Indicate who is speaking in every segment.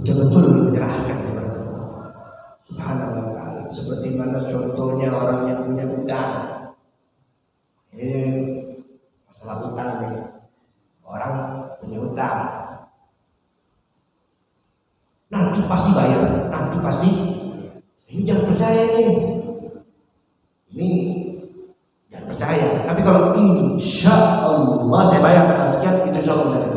Speaker 1: betul-betul menyerahkan kepada Allah Subhanahu wa taala. Seperti mana contohnya orang yang punya utang. Masalah utang nih. Orang punya utang. Nanti pasti bayar, nanti pasti. Ini jangan percaya nih. Ini jangan percaya. Tapi kalau insya Allah saya bayar tanggal sekian, itu insya Allah benar.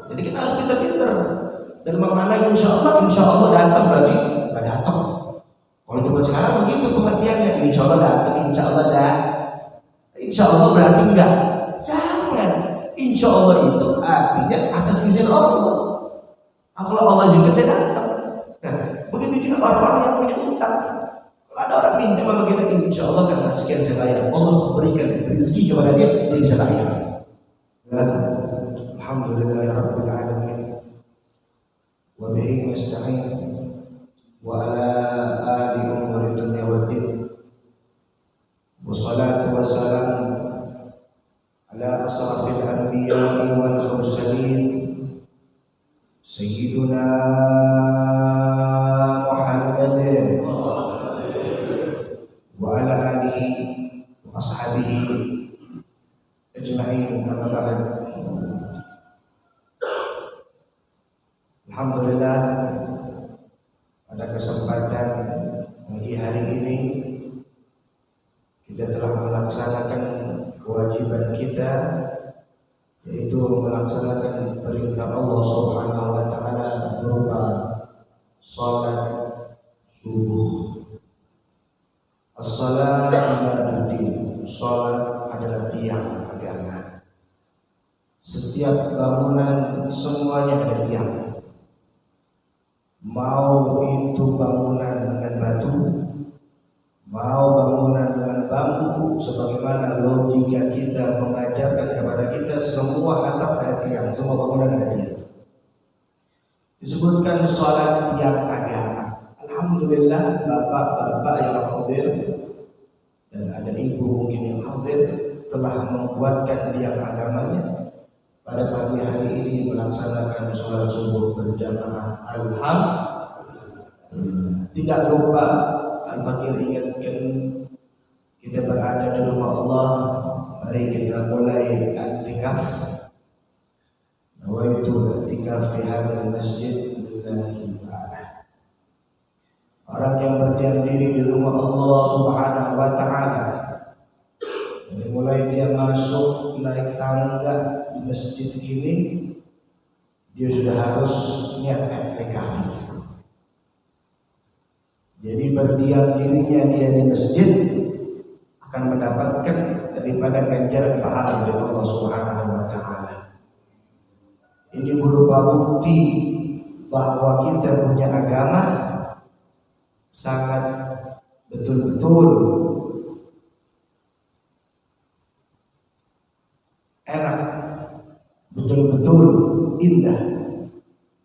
Speaker 1: Jadi kita harus pintar-pintar. Dan maknanya insya Allah datang berarti nggak datang. Kalau cuma sekarang begitu pengertiannya, insya Allah datang, insya Allah berarti enggak. Jangan. Insya Allah itu artinya atas izin Allah. Kalau Allah izinkan saya datang. Nah, begitu juga orang-orang yang punya utang. Kalau ada orang pinjam sama kita, insya Allah karena sekian saya bayar. Allah berikan rezeki kepada dia bisa bayar. Alhamdulillahirabbil alamin. Wa bihi nasta'in. Wa ala alihi umuri dunya waddin. Wassalatu wassalamu ala asrafil anbiya'i wal mursalin sayyidina Muhammadin wa ala alihi wa ashabihi ajma'in. Amma ba'd. Alhamdulillah, pada kesempatan pagi hari ini kita telah melaksanakan kewajiban kita, yaitu melaksanakan perintah Allah Subhanahu wa taala berupa salat subuh. As-salat ibaduddin. Salat adalah tiang agama. Setiap bangunan semuanya ada tiang. Mau itu bangunan dengan batu, mau bangunan dengan bambu, sebagaimana logika kita mengajarkan kepada kita, semua atap ada tiang, semua bangunan ada tiang. Disebutkan salat tiang agama. Alhamdulillah, bapak-bapak yang hadir dan ada ibu mungkin yang hadir telah membuatkan tiang agamanya. Pada pagi hari ini melaksanakan sholat subuh berjamaah. Alhamdulillah. Tidak lupa Al-Fakir ingatkan kita berada di rumah Allah. Mari kita mulai i'tikaf. Nawaitu i'tikaf fi hadzal masjid lillahi ta'ala. Orang yang berdiam diri di rumah Allah Subhanahu wa taala, dari mulai dia masuk naik tangga di masjid ini, dia sudah harus niat i'tikaf. Jadi berdiam dirinya dia di masjid akan mendapatkan daripada ganjaran pahala dari Allah Subhanahu wa taala. Ini berupa bukti bahwa kita punya agama sangat betul-betul enak, betul-betul indah.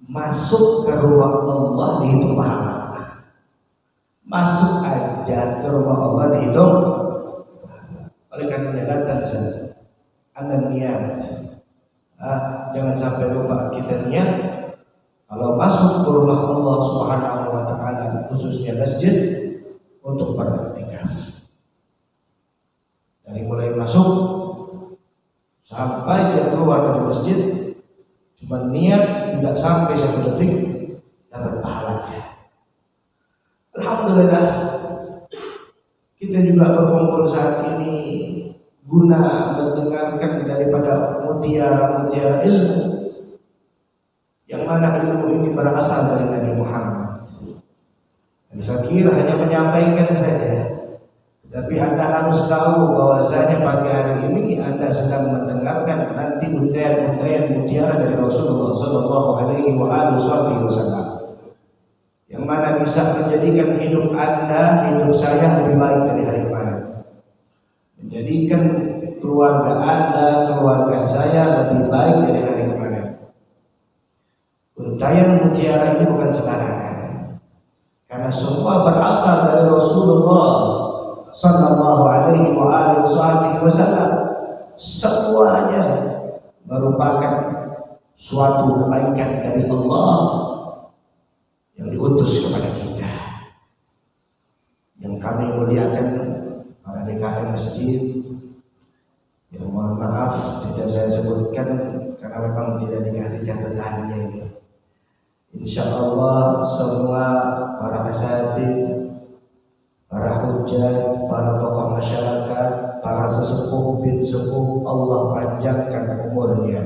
Speaker 1: Masuk ke rumah Allah dihitung pahala. Masuk aja ke rumah Allah dihitung. Oleh karena datang saja Anda niat. Jangan sampai lupa kita niat. Kalau masuk ke rumah Allah Subhanahu wa taala, khususnya masjid, untuk beriktikaf. Dari mulai masuk sampai dia keluar dari masjid, cuma niat tidak sampai 1 detik dapat pahalanya. Alhamdulillah, kita juga berkumpul saat ini guna mendengarkan daripada mutiara-mutiara ilmu, yang mana ilmu ini berasal dari Nabi Muhammad. Al-Fakir hanya menyampaikan saja, tapi Anda harus tahu bahwasanya pagi hari ini Anda sedang mendengarkan nanti untayan-untayan mutiara dari Rasulullah Sallallahu Alaihi Wasallam, yang mana bisa menjadikan hidup Anda, hidup saya lebih baik dari hari kemarin, menjadikan keluarga Anda, keluarga saya lebih baik dari hari kemarin. Untayan mutiara ini bukan sembarangan, karena semua berasal dari Rasulullah Sallallahu Alaihi Wasallam. Semuanya merupakan suatu kebaikan dari Allah yang diutus kepada kita, yang kami muliakan para DKM masjid, yang mohon maaf tidak saya sebutkan karena memang tidak dikasih catatannya ini. Insya Allah semua para asatidz, para hujjah, para tokoh masyarakat, para sesepuh bin sepuh, Allah panjangkan umurnya,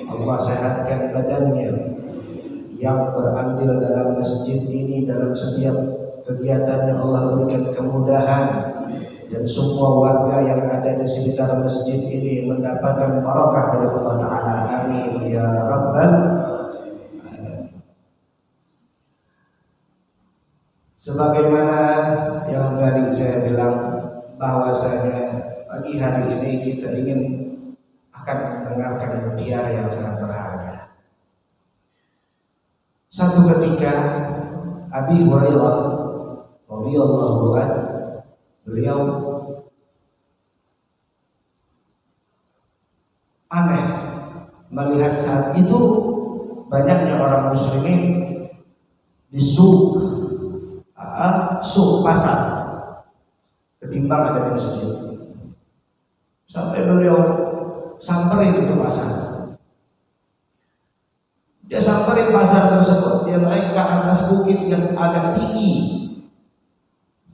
Speaker 1: Allah sehatkan badannya, yang berandil dalam masjid ini dalam setiap kegiatannya Allah berikan kemudahan, dan semua warga yang ada di sekitar masjid ini mendapatkan barakah dari Allah Ta'ala. Amin ya Rabbal Alamin. Sebagaimana yang tadi saya bilang, bahwasanya pagi hari ini kita ingin akan mendengarkan mutiara yang sangat berharga. Satu ketika Abi Hurairah radhiyallahu anhu, beliau aneh melihat saat itu banyaknya orang muslimin di suk pasar ketimbang ada di masjid. Sampai beliau samperin itu pasar. Dia samperin pasar tersebut, dia naik ke atas bukit yang agak tinggi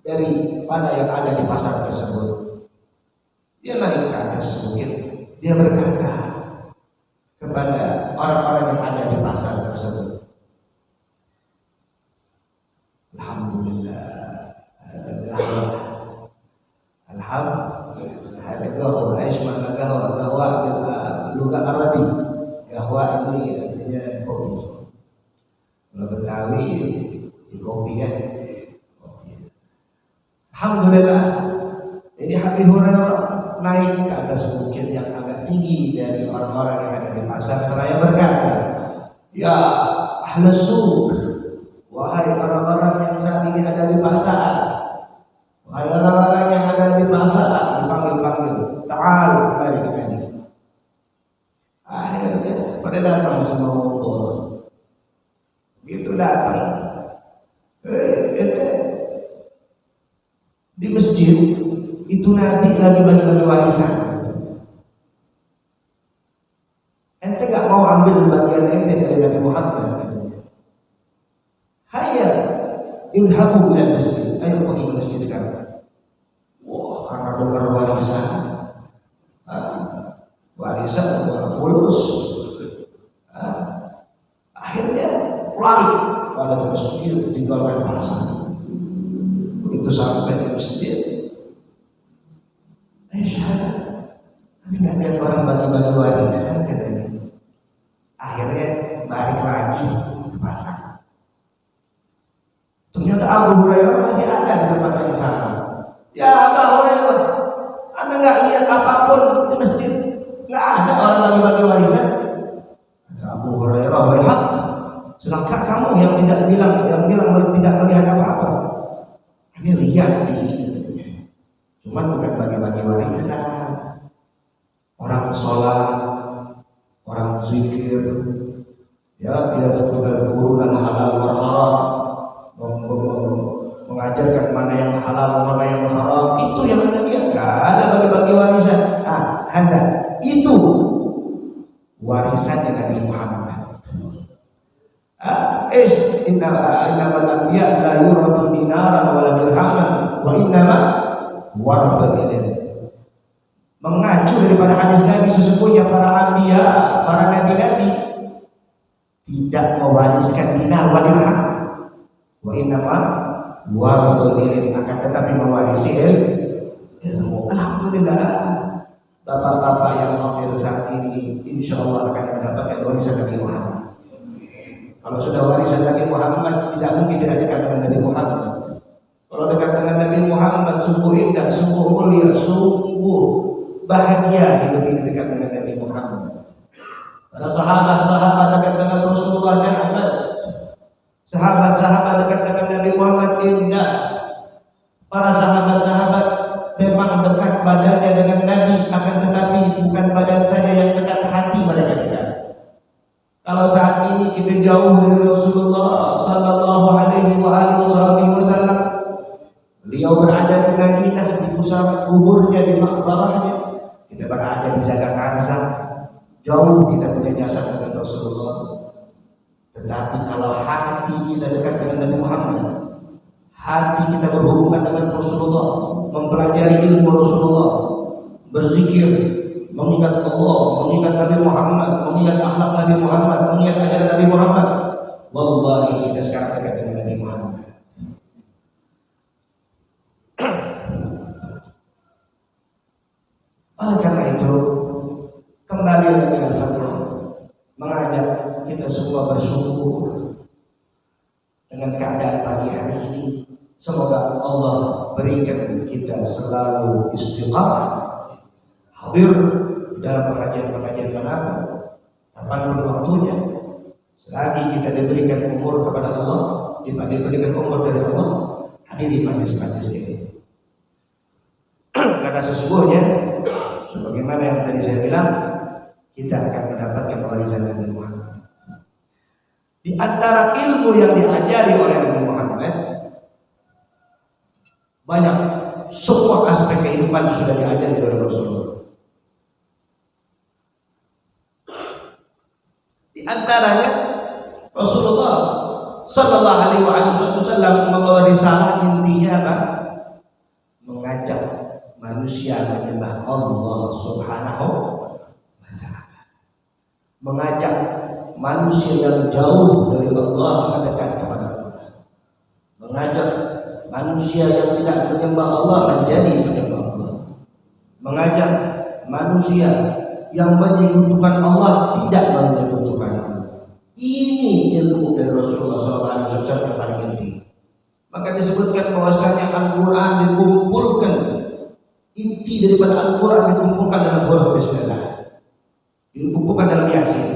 Speaker 1: daripada yang ada di pasar tersebut. Dia naik ke atas bukit, dia berkata kepada orang-orang yang ada di pasar tersebut, Alhamdulillah, Alhamdulillah, ada gahwa, Aisyah gahwa luga Arabi, gahwa ini artinya kopi. Kalau Betawi di kopi kan. Alhamdulillah, ini Abi Hurairah naik ke atas bukit yang agak tinggi dari orang-orang yang ada di pasar seraya berkata, ya ahlus suq, wahai orang-orang yang saat ini ada di pasar, wahai orang-orang yang ada di pasar, dipanggil-panggil, ta'al, mari. Akhirnya pada datang semua ngumpul. Begitu datang, di masjid itu Nabi lagi bagi-bagi warisan. Ente gak mau ambil bagian ente dari Nabi Muhammad? Hayya ilhamu ila masjid, ayo pergi ke masjid sekarang. Wah, karena dengar warisan, warisan fulus, akhirnya lari pada masjid tinggalkan pasar. Begitu sampai di masjid, syahadat, tapi nggak lihat orang bagi-bagi warisan katanya. Akhirnya balik lagi ke pasar. Ternyata Abu Hurairah masih ada di tempat yang sama. Ya Abu Hurairah, Anda nggak lihat apapun di masjid, nggak ada orang bagi-bagi warisan. Kata Abu Hurairah, wahai, celaka kamu yang tidak bilang tidak melihat apa-apa. Ini lihat sih. Cuman bukan bagi-bagi warisan. Orang sholat, orang zikir, ya tidak sekedar guru dan halal berharam, mengajarkan mana yang halal, mana yang haram. Itu yang Anda lihat. Gak ada bagi-bagi warisan. Anda itu warisan Nabi Muhammad. Innamal anbiya la yurathu dinaran wala dirhaman wa innama warathul ilm. Mengacu daripada hadis Nabi, sesungguhnya para anbiya, para nabi-nabi tidak mewariskan dinar wa dirham, wa innama warathul ilm, akan tetapi mewarisi ilmu. Alhamdulillah, bapak-bapak yang hadir saat ini insyaallah akan mendapatkan warisan Nabi Muhammad. Kalau sudah warisan Nabi Muhammad, tidak mungkin tidak dekat dengan Nabi Muhammad. Kalau dekat dengan Nabi Muhammad, sungguh indah, sungguh mulia, sungguh bahagia hidup ini dekat dengan Nabi Muhammad. Para sahabat-sahabat dekat dengan Rasulullah Muhammad, sahabat-sahabat dekat dengan Nabi Muhammad indah. Para sahabat-sahabat memang dekat badannya dengan Nabi, akan tetapi bukan badan saja yang dekat, hati mereka dekat. Kalau saat ini kita jauh dari Rasulullah Sallallahu Alaihi Wasallam, beliau berada di Madinah, di pusat kuburnya, di makbarahnya. Kita berada di Jakarta, jauh kita punya jasa dengan Rasulullah. Tetapi kalau hati kita dekat dengan Nabi Muhammad, hati kita berhubungan dengan Rasulullah, mempelajari ilmu Rasulullah, berzikir, mengingat Allah, mengingat Nabi Muhammad, mengingat akhlak Nabi Muhammad, mengingat ajaran Nabi Muhammad. Wallahi kita sekarang dekat dengan Nabi Muhammad. Oleh karena itu, kembali lagi Al-Fatihah mengajak kita semua bersyukur dengan keadaan pagi hari ini. Semoga Allah berikan kita selalu istiqamah hadir dalam pengajian-pengajian manapun, kapanpun waktunya, selagi kita diberikan umur kepada Allah, diberikan umur dari Allah, hadiri majlis-majlis ini. Karena sesungguhnya, sebagaimana yang tadi saya bilang, kita akan mendapatkan warisan Nabi Muhammad. Di antara ilmu yang diajari oleh Nabi Muhammad, banyak, semua aspek kehidupan sudah diajari oleh Rasulullah. Di antaranya Rasulullah Sallallahu Alaihi Wasallam membawa risalah, intinya apa? Mengajak manusia menyembah Allah Subhanahu wa Ta'ala, mengajak manusia yang jauh dari Allah mendekat kepada Allah, mengajak manusia yang tidak menyembah Allah menjadi menyembah Allah, mengajak manusia yang menyekutukan Allah tidak menyekutukan Allah. Ini ilmu dari Rasulullah SAW yang paling inti. Maka disebutkan bahwasanya Al-Quran dikumpulkan, inti daripada Al-Quran dikumpulkan dalam huruf Bismillah, dikumpulkan dalam Yasin.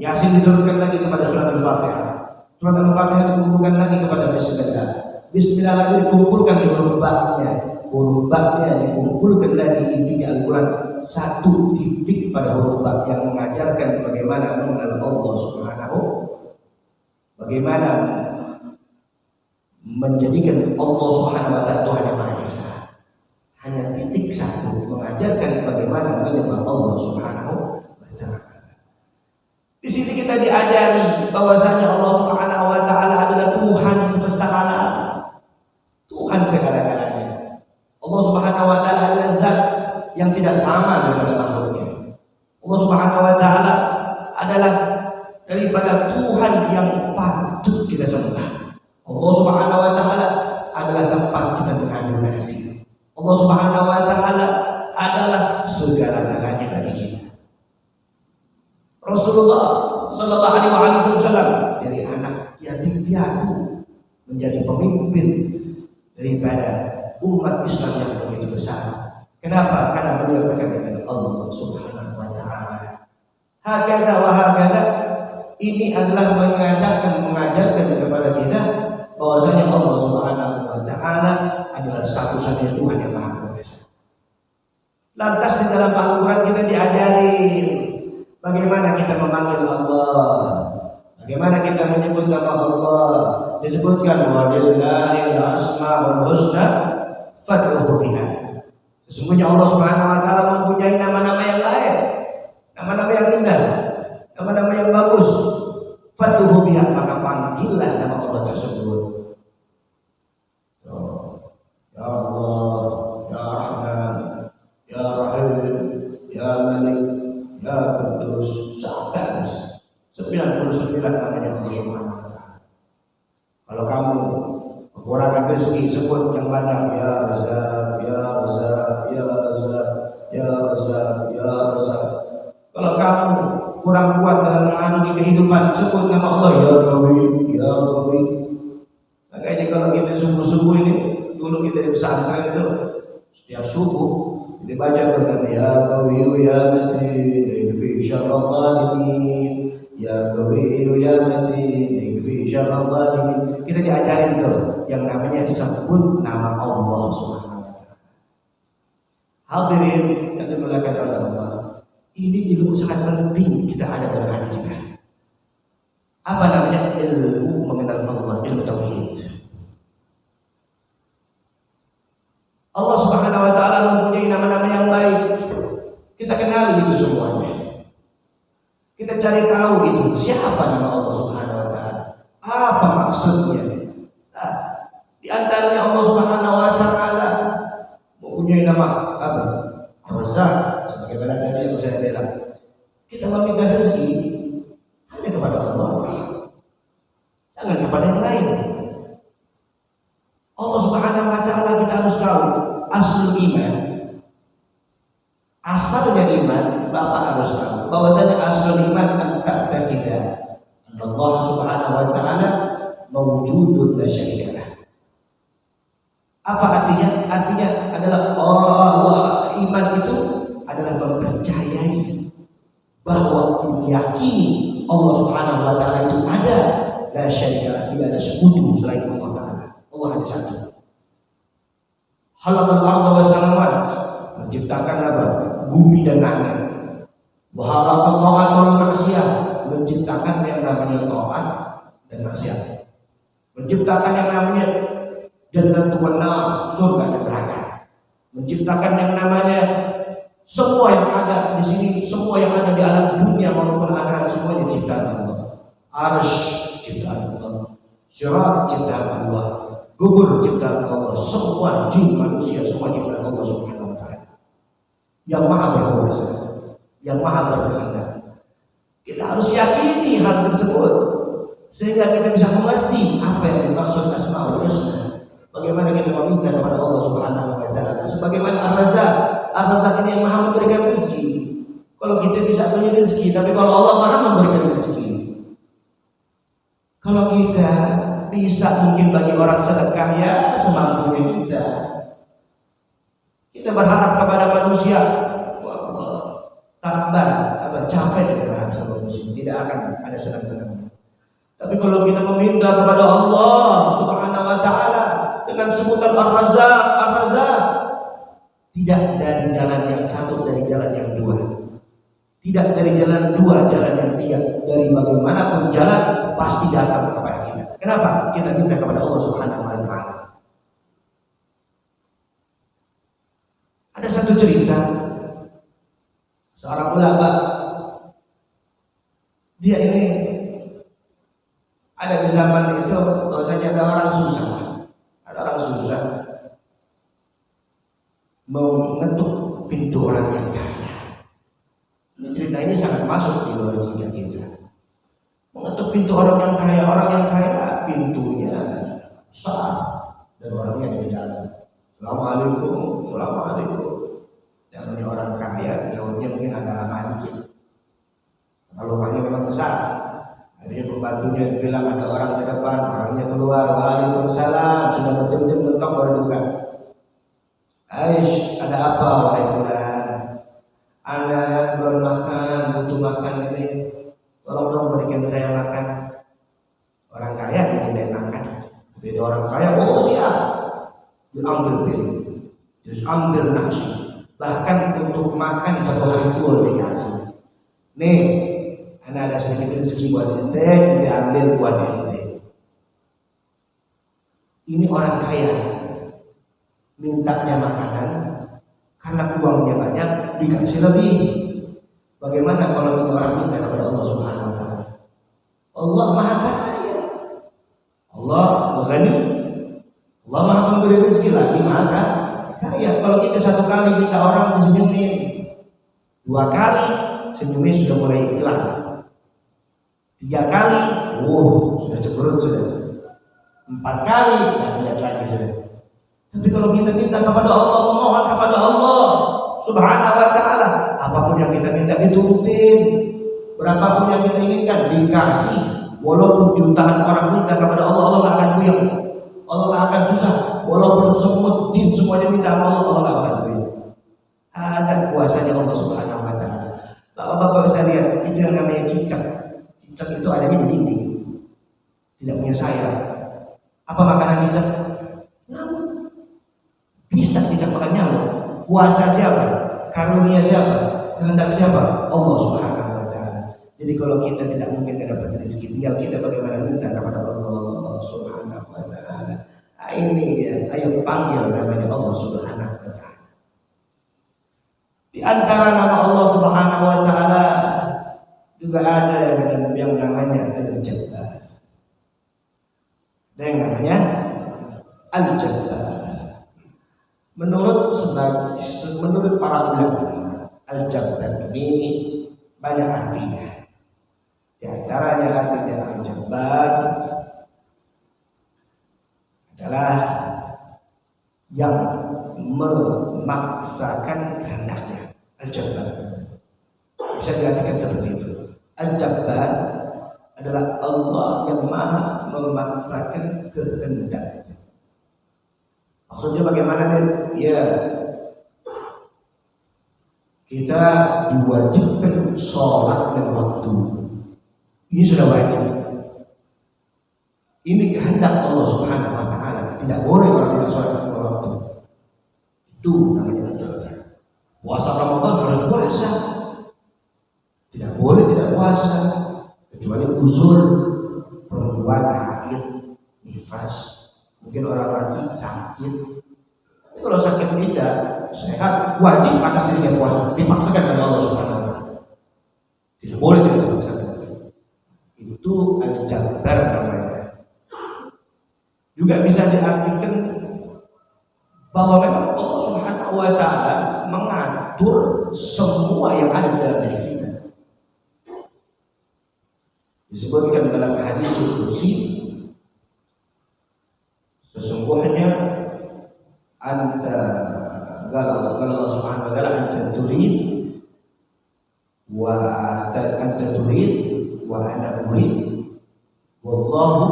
Speaker 1: Yasin diturunkan lagi kepada surat Al-Fatihah, surat Al-Fatihah dikumpulkan lagi kepada Bismillah, Bismillah lagi dikumpulkan di huruf Ba-nya, huruf Ba-nya dikumpulkan lagi, intinya Al-Quran satu titik pada huruf Ba yang mengajarkan bagaimana mengenal Allah Subhanahu, bagaimana menjadikan Allah Subhanahu wa Ta'ala Tuhan yang Maha Esa. Hanya titik satu mengajarkan bagaimana menyembah Allah Subhanahu wa Ta'ala. Di sini kita diajari bahwasanya Allah Subhanahu wa Ta'ala adalah Tuhan semesta alam, Tuhan segala-galanya. Allah Subhanahu wa Ta'ala adalah zat yang tidak sama daripada makhluknya. Allah Subhanahu wa Ta'ala adalah daripada Tuhan yang patut kita sembah. Allah Subhanahu wa Ta'ala adalah tempat kita mengadu nasib. Allah Subhanahu wa Ta'ala adalah segala-galanya bagi kita. Rasulullah Sallallahu Alaihi Wasallam dari anak yatim piatu menjadi pemimpin daripada umat Islam yang begitu besar. Kenapa? Karena beliau dekat dengan Allah Subhanahu wa Ta'ala. Hakada wa hakada, ini adalah mengajarkan kepada kita bahwasanya Allah Subhanahu wa Ta'ala adalah satu-satunya Tuhan yang Maha Kuasa. Lantas di dalam Al-Quran kita diajarin bagaimana kita memanggil Allah, bagaimana kita menyebut nama Allah. Disebutkan walillahil asmaul husna fad'uhu biha. Sesungguhnya Allah Subhanahu wa Ta'ala mempunyai nama-nama yang lain, nama-nama yang indah, nama-nama yang bagus. Fad'uhu biha, maka panggillah nama Allah tersebut. Ya Allah, Ya Rahman, Ya Rahim, Ya Malik, Ya Qudus, sampai 99 namanya Allah Subhanahu wa Ta'ala. Kalau kamu kekurangan rezeki, sebut yang banyak, Ya Razak, Ya Razak, Ya Razak, Ya Razak, Ya Razak. Kalau kamu kurang kuat dalam menghadapi kehidupan, sebut nama Allah, Ya Qawi, Ya Qawi. Makanya kalau kita subuh-subuh ini, dulu kita di pesantren itu setiap subuh dibaca dengan Ya Qawi, Ya Matin, fi syarril zalimin, Ya Qawi, Ya Matin, fi syarril zalimin. Kita diajarin tuh yang namanya disebut nama Allah Subhanahu wa Ta'ala. Hadirin yang dimuliakan oleh Allah, ini ilmu sangat penting kita ada dalam hati kita. ilmu mengenal Allah, ilmu tauhid. Allah Subhanahu wa taala mempunyai nama-nama yang baik. Kita kenali itu semuanya. Kita cari tahu itu siapa nama Allah Subhanahu wa taala. Apa maksudnya? Nah, di antaranya Allah Subhanahu wa taala mempunyai nama apa? Ar-Razzaq, sebagaimana tadi yang saya bilang. Kita meminta rezeki hanya kepada Allah, jangan kepada yang lain. Allah Subhanahu wa taala kita harus tahu asal iman. Asalnya iman, Bapak harus tahu bahwasanya asal iman anta kita Allah Subhanahu wa taala mawjudun la syarika lah. Apa artinya? Artinya adalah Allah, iman itu adalah mempercayai bahwa meyakini Allah Subhanahu wa taala itu ada, la syarika, tidak ada sekutu selain Allah taala. Allah hanya satu. Halaqal arda was samawat, menciptakan apa? Bumi dan langit. Wa halaqal ta'ata wal maksiyah, menciptakan yang namanya taat dan maksiat. Menciptakan yang namanya jannatu wan nar, surga dan neraka. Menciptakan yang namanya semua yang ada di sini, semua yang ada di alam dunia maupun akhirat, semuanya ciptaan Allah. Arsy ciptaan Allah, sirat ciptaan Allah, kubur ciptaan Allah, semua jin manusia semua ciptaan Allah Subhanahu wa taala. Yang Maha berkuasa, yang Maha berkehendak. Kita harus yakini hal tersebut sehingga kita bisa mengerti apa yang dimaksud Asmaul Husna. Bagaimana kita meminta kepada Allah Subhanahu wa taala. Sebagaimana Ar-Razzaq, Ar-Razzaq ini yang Maha memberikan rezeki. Kalau kita bisa punya rezeki, tapi kalau Allah Maha memberikan rezeki. Kalau kita bisa mungkin bagi orang sedekah ya semampunya kita. Kita berharap kepada manusia, tambah capek dengan manusia, tidak akan ada senang-senang. Tapi kalau kita meminta kepada Allah Subhanahu wa taala dengan sebutan Ar-Razzaq, Ar-Razzaq, tidak dari jalan yang satu, dari jalan yang dua. Tidak dari jalan dua, jalan yang tiga. Dari bagaimanapun jalan pasti datang kepada kita. Kenapa? Kita minta kepada Allah Subhanahu wa taala. Ada satu cerita seorang ulama, dia ini ada di zaman itu bahwasanya ada orang susah. Ada orang susah mengetuk pintu orang yang kaya. Ini cerita ini sangat masuk di logika kita. Mengetuk pintu orang yang kaya pintunya besar dan orangnya di dalam. Assalamualaikum, assalamualaikum. Namanya orang kaya, jauhnya mungkin agak lama dikit. Kalau rumahnya memang besar, akhirnya pembantunya bilang ada orang di depan, orangnya keluar, waalaikumsalam, sudah berjam-jam mentok baru buka. Aish, ada apa wahai fulan? Anda belum makan, butuh makan ini. Tolong dong berikan saya makan. Orang kaya tidak makan. Jadi orang kaya, oh siap. Diambil piring, diambil nasi. Bahkan untuk makan satu hari full dikasih. Nih, Anda ada sedikit rezeki buat ente, diambil buat ente. Ini orang kaya, mintanya makanan karena uangnya banyak dikasih lebih. Bagaimana kalau kita orang minta kepada Allah Subhanahu wa taala? Allah Maha Kaya, Allah Ghani, Allah Maha memberi rezeki lagi Maha Kaya. Kalau kita satu kali minta orang disenyumin, dua kali senyumnya sudah mulai hilang, tiga kali, sudah cemberut sudah, empat kali, tidak lagi sudah. Tapi kalau kita minta kepada Allah, memohon kepada Allah Subhanahu wa taala, apapun yang kita minta diturutin, berapapun yang kita inginkan dikasih. Walaupun jutaan orang minta kepada Allah, Allah nggak akan puyeng, Allah nggak akan susah. Walaupun semut jin semuanya minta Allah, Allah nggak akan puyeng. Ada kuasanya Allah Subhanahu wa taala. Bapak-bapak bisa lihat, itu yang namanya cicak. Cicak itu adanya di dinding, tidak punya sayap. Apa makanan cicak? Nyamuk. Bisa cicak makan nyamuk. Kuasa siapa? Karunia siapa? Kehendak siapa? Allah Subhanahu wa taala. Jadi kalau kita tidak mungkin dapat rezeki, tinggal kita bagaimana minta kepada Allah Subhanahu wa taala. Nah, ini dia, ayo panggil namanya Allah Subhanahu wa taala. Di antara nama Allah Subhanahu wa taala juga ada yang namanya Al-Jabbar. Ada yang namanya Al-Jabbar. Menurut para ulama, Al-Jabbar ini banyak artinya. Di antaranya artinya Al-Jabbar adalah yang memaksakan kehendaknya. Al-Jabbar bisa diartikan seperti itu. Al-Jabbar adalah Allah yang maha memaksakan kehendaknya. Maksudnya bagaimana nih? Ya, kita diwajibkan sholat dan waktu. Ini sudah wajib. Ini kehendak Allah Subhanahu wa taala. Tidak boleh orang tidak sholat dan waktu. Itu namanya Al-Jabbar. Puasa Ramadan harus puasa. Tidak boleh tidak puasa kecuali uzur, perempuan haid, nifas, mungkin orang lagi sakit. Tapi kalau sakit tidak sehat, wajib atas dirinya puasa, dipaksakan oleh Allah Subhanahu wa taala. Tidak boleh tidak dipaksakan. Itu Al-Jabbar namanya. Juga bisa diartikan bahwa memang Allah Subhanahu wa taala mengatur semua yang ada di dalam diri kita. Disebutkan dalam hadis qudsi, sesungguhnya Allah Subhanahu wa taala anta turid wa anta turid wa ana urid wallahu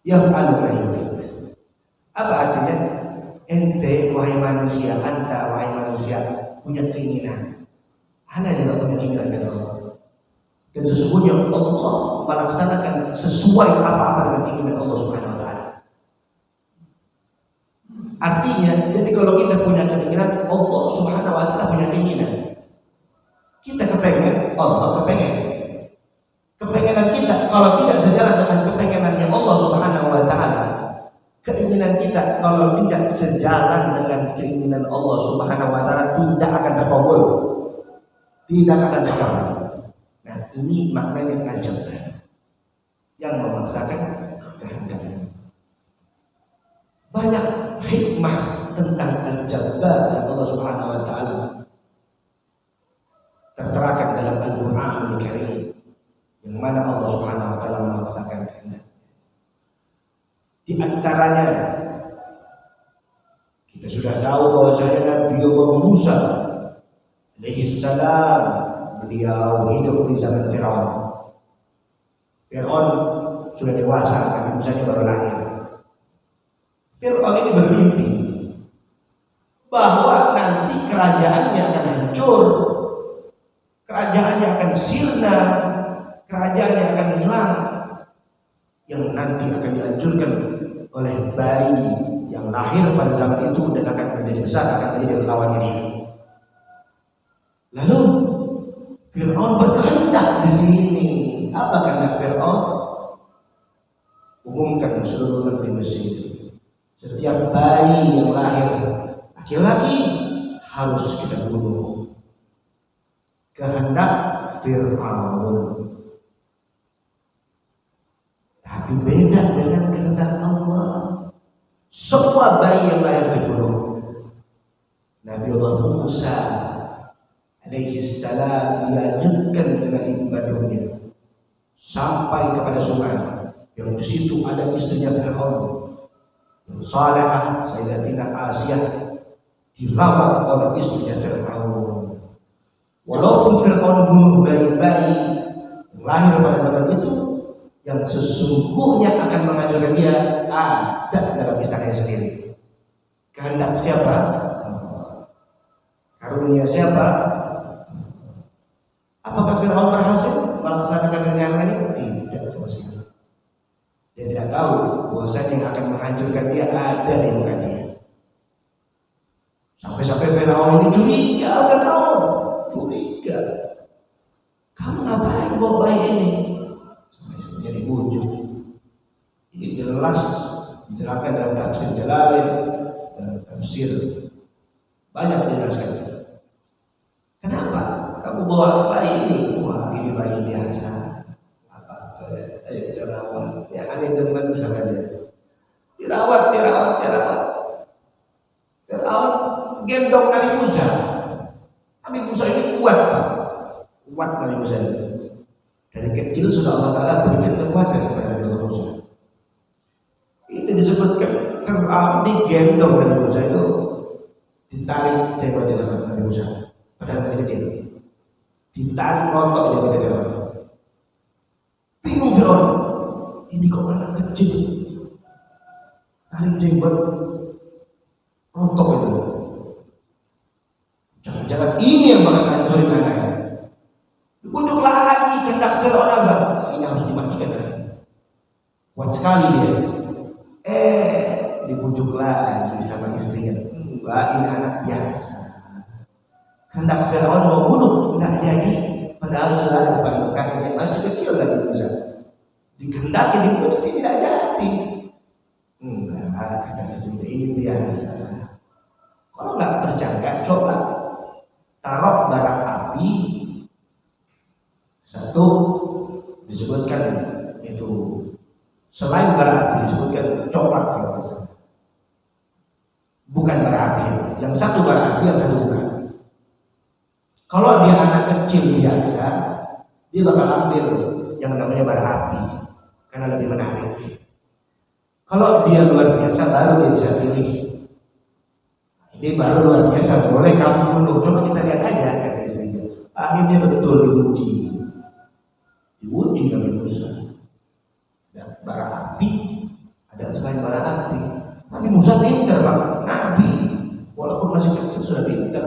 Speaker 1: yaf'alu ma yurid. Apa artinya? Ente wahai manusia, anta wahai manusia punya keinginan. Ana juga punya keinginan dari Allah. Dan sesungguhnya Allah melaksanakan sesuai apa-apa dengan keinginan Allah Subhanahu wa taala. Artinya, jadi kalau kita punya keinginan, Allah Subhanahu wa taala punya keinginan. Kita kepengen, Allah kepengen. Kepengenan kita kalau tidak sejalan dengan kepengenannya Allah Subhanahu wa taala, keinginan kita kalau tidak sejalan dengan keinginan Allah Subhanahu wa taala tidak akan terkabul. Tidak akan tercapai. Nah, ini maknanya Al-Jabbar yang memaksakan kehendaknya. Banyak hikmah tentang Al-Jabbar yang Allah Subhanahu wa taala terterakan dalam Al-Qur'anul Karim, yang mana Allah Subhanahu wa taala memaksakan kehendak. Di antaranya kita sudah tahu bahwasanya Nabi Allah Musa alaihi salam, beliau hidup di zaman Firaun. Firaun sudah dewasa, Nabi Musa baru lahir. Firaun ini bermimpi bahwa nanti kerajaannya akan hancur, kerajaannya akan sirna, kerajaannya akan hilang, yang nanti akan dihancurkan oleh bayi yang lahir pada zaman itu dan akan menjadi besar, akan menjadi lawannya dia. Lalu Fir'aun berkehendak di sini. Apa kehendak Fir'aun? Umumkan seluruh negeri Mesir, setiap bayi yang lahir laki-laki harus kita bunuh. Kehendak Fir'aun. Tapi beda dengan kehendak Allah. Semua bayi yang lahir dibunuh. Nabi Allah Musa alaihi salam dilanjutkan dengan ibadahnya sampai kepada sungai yang di situ ada istrinya Fir'aun, Salihah, Sayyidatina Asiyah, dirawat oleh istrinya Fir'aun. Walaupun Fir'aun bunuh bayi-bayi yang lahir pada zaman itu, yang sesungguhnya akan menghancurkan dia ada dalam istananya sendiri. Kehendak siapa? Karunia siapa? Apakah Fir'aun berhasil melaksanakan rencana ini? Tidak sama sekali. Dia tidak tahu bahwasanya yang akan menghancurkan dia ada di muka dia. Sampai-sampai Fir'aun ini curiga. Kamu aku bawa bayi ini. Sama istrinya dibujuk. Ini jelas dijelaskan dalam tafsir Jalalain, dalam tafsir banyak dijelaskan. Kenapa kamu bawa bayi ini? Wah, ini bayi biasa. Ayo kita rawat. Ya, aneh teman sama dia. Dirawat. Gendong Nabi Musa. Nabi Musa ini kuat, Pak. Kuat Nabi Musa ini. Dari kecil sudah Allah Ta'ala berikan kekuatan kepada Nabi Musa. Itu disebutkan Fir'aun digendong Nabi Musa itu, ditarik jenggot Nabi Musa. Padahal masih kecil. Ditarik rontok jenggot Fir'aun. Bingung Fir'aun. Ini kok anak kecil tarik jenggot rontok itu. Jangan-jangan ini yang bakal hancurin anaknya. Dibujuk lagi kehendak Fir'aun apa? Ini harus dimatikan lagi. Kuat sekali dia. Dibujuk lagi sama istrinya. Enggak, ini anak biasa. Kehendak Fir'aun mau bunuh, enggak jadi. Padahal sudah ada bukan masih kecil lagi Musa. Dikehendaki dibujuk, ini tidak jadi. Enggak, kata istrinya, ini biasa. Kalau enggak percaya, coba taruh bara api. Satu disebutkan itu selain bara api disebutkan coklat kalau misalnya. Bukan bara api. Yang satu bara api, yang satu bukan. Kalau dia anak kecil biasa, dia bakal ambil yang namanya bara api karena lebih menarik. Kalau dia luar biasa baru dia bisa pilih. Ini baru luar biasa, boleh kamu dulu. Coba kita lihat aja, kata istrinya. Akhirnya betul diuji Nabi Musa. Dan bara api ada selain bara api. Nabi Musa pintar Pak, Nabi walaupun masih kecil sudah pintar.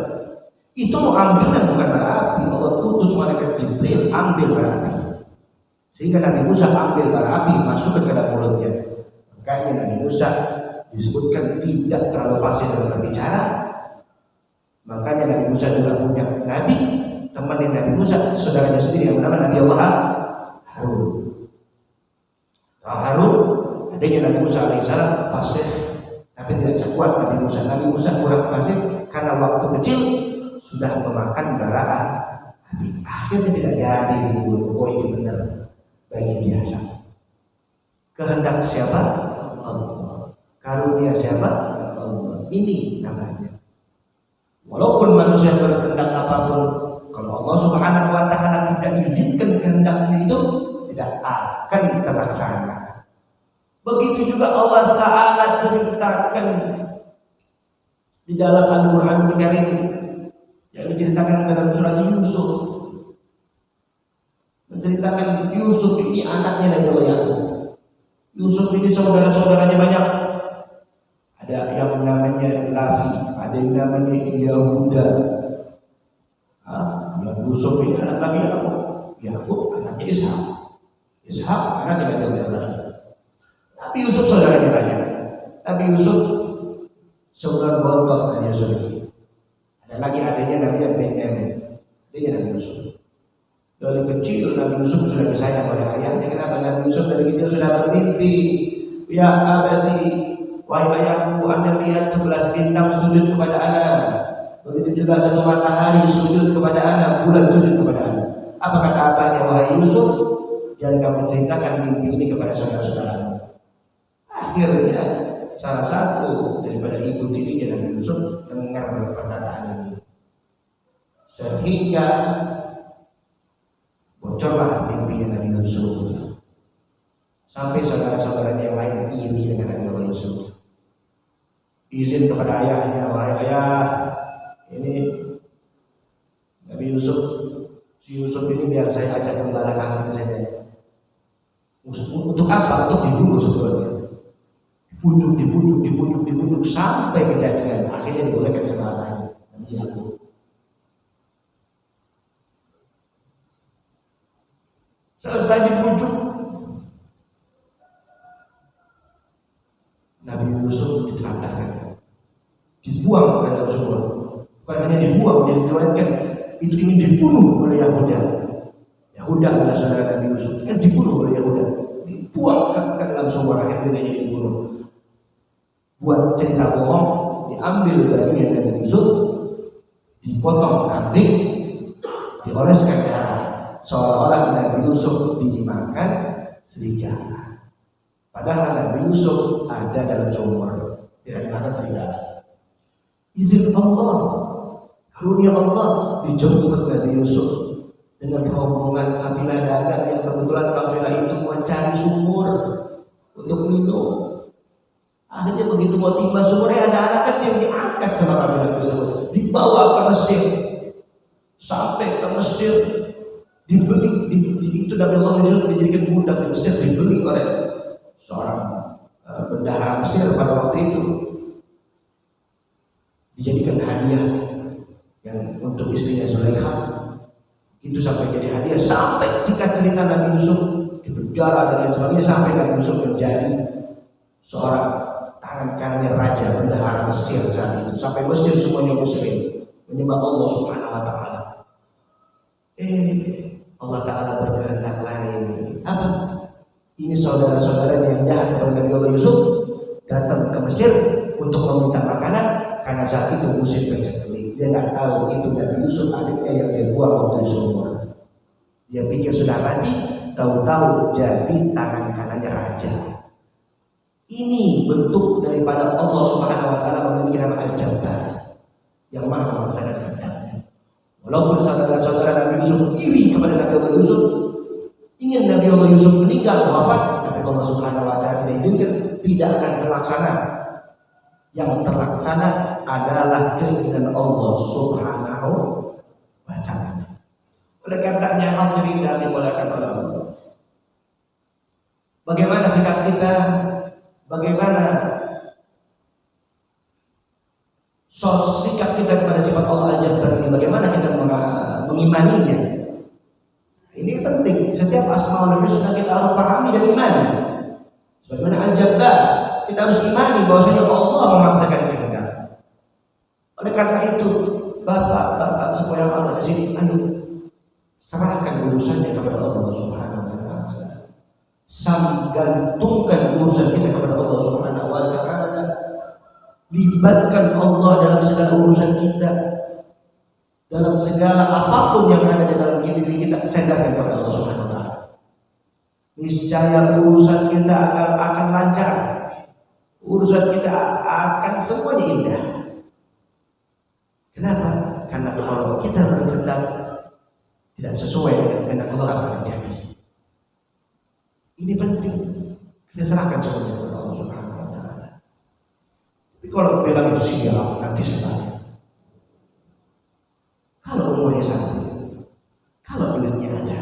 Speaker 1: Itu mau ambil dan bukan bara api. Allah utus malaikat Jibril ambil bara api. Sehingga Nabi Musa ambil bara api masuk ke dalam mulutnya. Makanya Nabi Musa disebutkan tidak terlalu fasih dalam berbicara. Makanya Nabi Musa juga punya Nabi, teman Nabi Musa, saudaranya sendiri yang bernama Nabi Allah Harun. Harun adanya Nabi Musa alaihissalam fasih, tapi tidak sekuat Nabi Musa. Nabi Musa kurang fasih karena waktu kecil sudah memakan bara api. Akhirnya tidak jadi dibunuh. Oh ini benar bayi biasa. Kehendak siapa? Allah. Karunia siapa? Allah. Ini namanya. Walaupun manusia berkehendak apapun, kalau Allah Subhanahu wa Ta'ala tidak izinkan kehendaknya itu tidak akan terlaksana. Begitu juga Allah Ta'ala ceritakan di dalam Al-Quran Al-Karim yang diceritakan dalam surat Yusuf. Menceritakan Yusuf ini anaknya Nabi Yakub. Yusuf ini saudara-saudaranya banyak. Ada yang namanya Lafi, ada yang namanya Yahuda. Yusuf ini anak Nabi Yakub. Yakub anaknya Ishak. Ishak anaknya Nabi Ibrahim. Tapi Yusuf saudaranya banyak. Tapi Yusuf saudara bodoh dari Yusuf ini. Ada lagi adanya Nabi Benyamin. Dia Nabi Yusuf. Dari kecil Nabi Yusuf sudah disayang oleh ayahnya. Kenapa? Nabi Yusuf dari kecil sudah bermimpi. Ya abadi, wahai ayahku, anda lihat 11 bintang sujud kepada anak. Begitu juga satu matahari sujud kepada anak, bulan sujud kepada anak. Apa kata abahnya? Wahai Yusuf, jangan kamu ceritakan mimpi ini kepada saudara-saudara. Akhirnya salah satu daripada ibu tirinya Nabi Yusuf dengar perkataan ini, sehingga bocorlah mimpinya Nabi Yusuf. Sampai saudara-saudaranya yang lain iri dengan Nabi Yusuf. Izin kepada ayahnya, wahai ayah, ini Nabi Yusuf, si Yusuf ini biar saya ajak gembala kambing saja. Untuk apa? Untuk dibunuh sebetulnya. Dibujuk sampai kejadian akhirnya dibolehkan sama Nabi Yakub. Selesai dibujuk, Nabi Yusuf ditelantarkan, dibuang ke dalam sumur. Bukan hanya dibuang, dia diriwayatkan itu ingin dibunuh oleh Yahuda. Yahuda adalah saudara Nabi Yusuf, kan dibunuh oleh Yahuda, dibuang ke dalam sumur, akhirnya jadi dibunuh. Buat cerita bohong, diambil bagian Nabi Yusuf, dipotong kambing, dioleskan darah, seolah-olah Nabi Yusuf dimakan serigala. Padahal Nabi Yusuf ada dalam sumur, tidak dimakan serigala. Izin Allah, karunia Allah, dijemput Nabi Yusuf dengan rombongan kafilah dagang yang kebetulan kafilah itu mencari sumur untuk minum. Akhirnya begitu mau tiba sumurnya, ada anak kecil diangkat sama kafilah tersebut, dibawa ke Mesir, sampai ke Mesir, dibeli. Itu Nabi Allah Yusuf dijadikan budak di Mesir, dibeli oleh seorang bendahara Mesir pada waktu itu, dijadikan hadiah yang untuk istrinya Zulaikha. Itu sampai jadi hadiah, sampai singkat cerita Nabi Yusuf di penjara dan lain sebagainya, sampai Nabi Yusuf menjadi seorang tangan kanannya raja bendahara Mesir saat itu, sampai Mesir semuanya muslim menyembah Allah Subhanahu wa taala. Allah taala berkehendak lain. Apa? Ini saudara-saudara yang jahat kepada Nabi Allah Yusuf datang ke Mesir untuk meminta makanan, karena saat itu musim paceklik. Dia tidak tahu itu Nabi Yusuf adiknya yang dia buang waktu di sumur. Dia pikir sudah mati, tahu-tahu jadi tangan kanannya raja. Ini bentuk daripada Allah Subhanahu wa taala memiliki nama Al-Jabbar, yang maha melaksanakan kehendaknya. Walaupun saudara-saudara Nabi Yusuf iri kepada Nabi Allah Yusuf, ingin Nabi Allah Yusuf meninggal wafat, tapi Allah Subhanahu wa taala tidak izinkan, tidak akan terlaksana. Yang terlaksana adalah keinginan Allah Subhanahu wa taala. Oleh karenanya hadirin dan dimuliakan oleh Allah, bagaimana sikap kita, bagaimana sikap kita kepada sifat Allah Al-Jabbar ini, bagaimana kita mengimaninya. Ini penting. Setiap asmaul husna kita harus pahami dan imani. Sebagaimana Al-Jabbar, kita harus imani bahwasanya Allah memaksakan kehendak. Oleh karena itu, bapak-bapak semua yang ada di sini, ayo serahkan urusannya kepada Allah Subhanahu wa taala. Gantungkan urusan kita kepada Allah Subhanahu wa taala. Libatkan Allah dalam segala urusan kita, dalam segala apapun yang ada di dalam diri kita, sandarkan kepada Allah Subhanahu wa taala. Niscaya urusan kita akan lancar. Urusan kita akan semuanya indah. Kenapa? Karena kalau kita berkehendak tidak sesuai dengan kehendak Allah, akan terjadi. Ini penting. Kita serahkan semuanya kepada Allah Subhanahu wa taala. Tapi kalau bilang siap, nanti saya tanya. Kalau umurnya satu, kalau duitnya ada.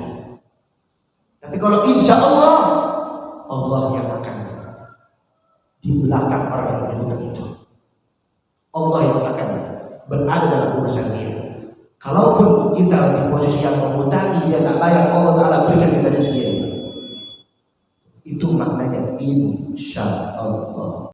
Speaker 1: Tapi kalau insya Allah, Allah yang akan di belakang orang yang menyebutkan itu. Allah yang akan berada dalam urusan dia. Kalaupun kita di posisi yang mengutangi, dia tak layak, Allah Ta'ala berikan kita rezeki. Itu maknanya insya Allah.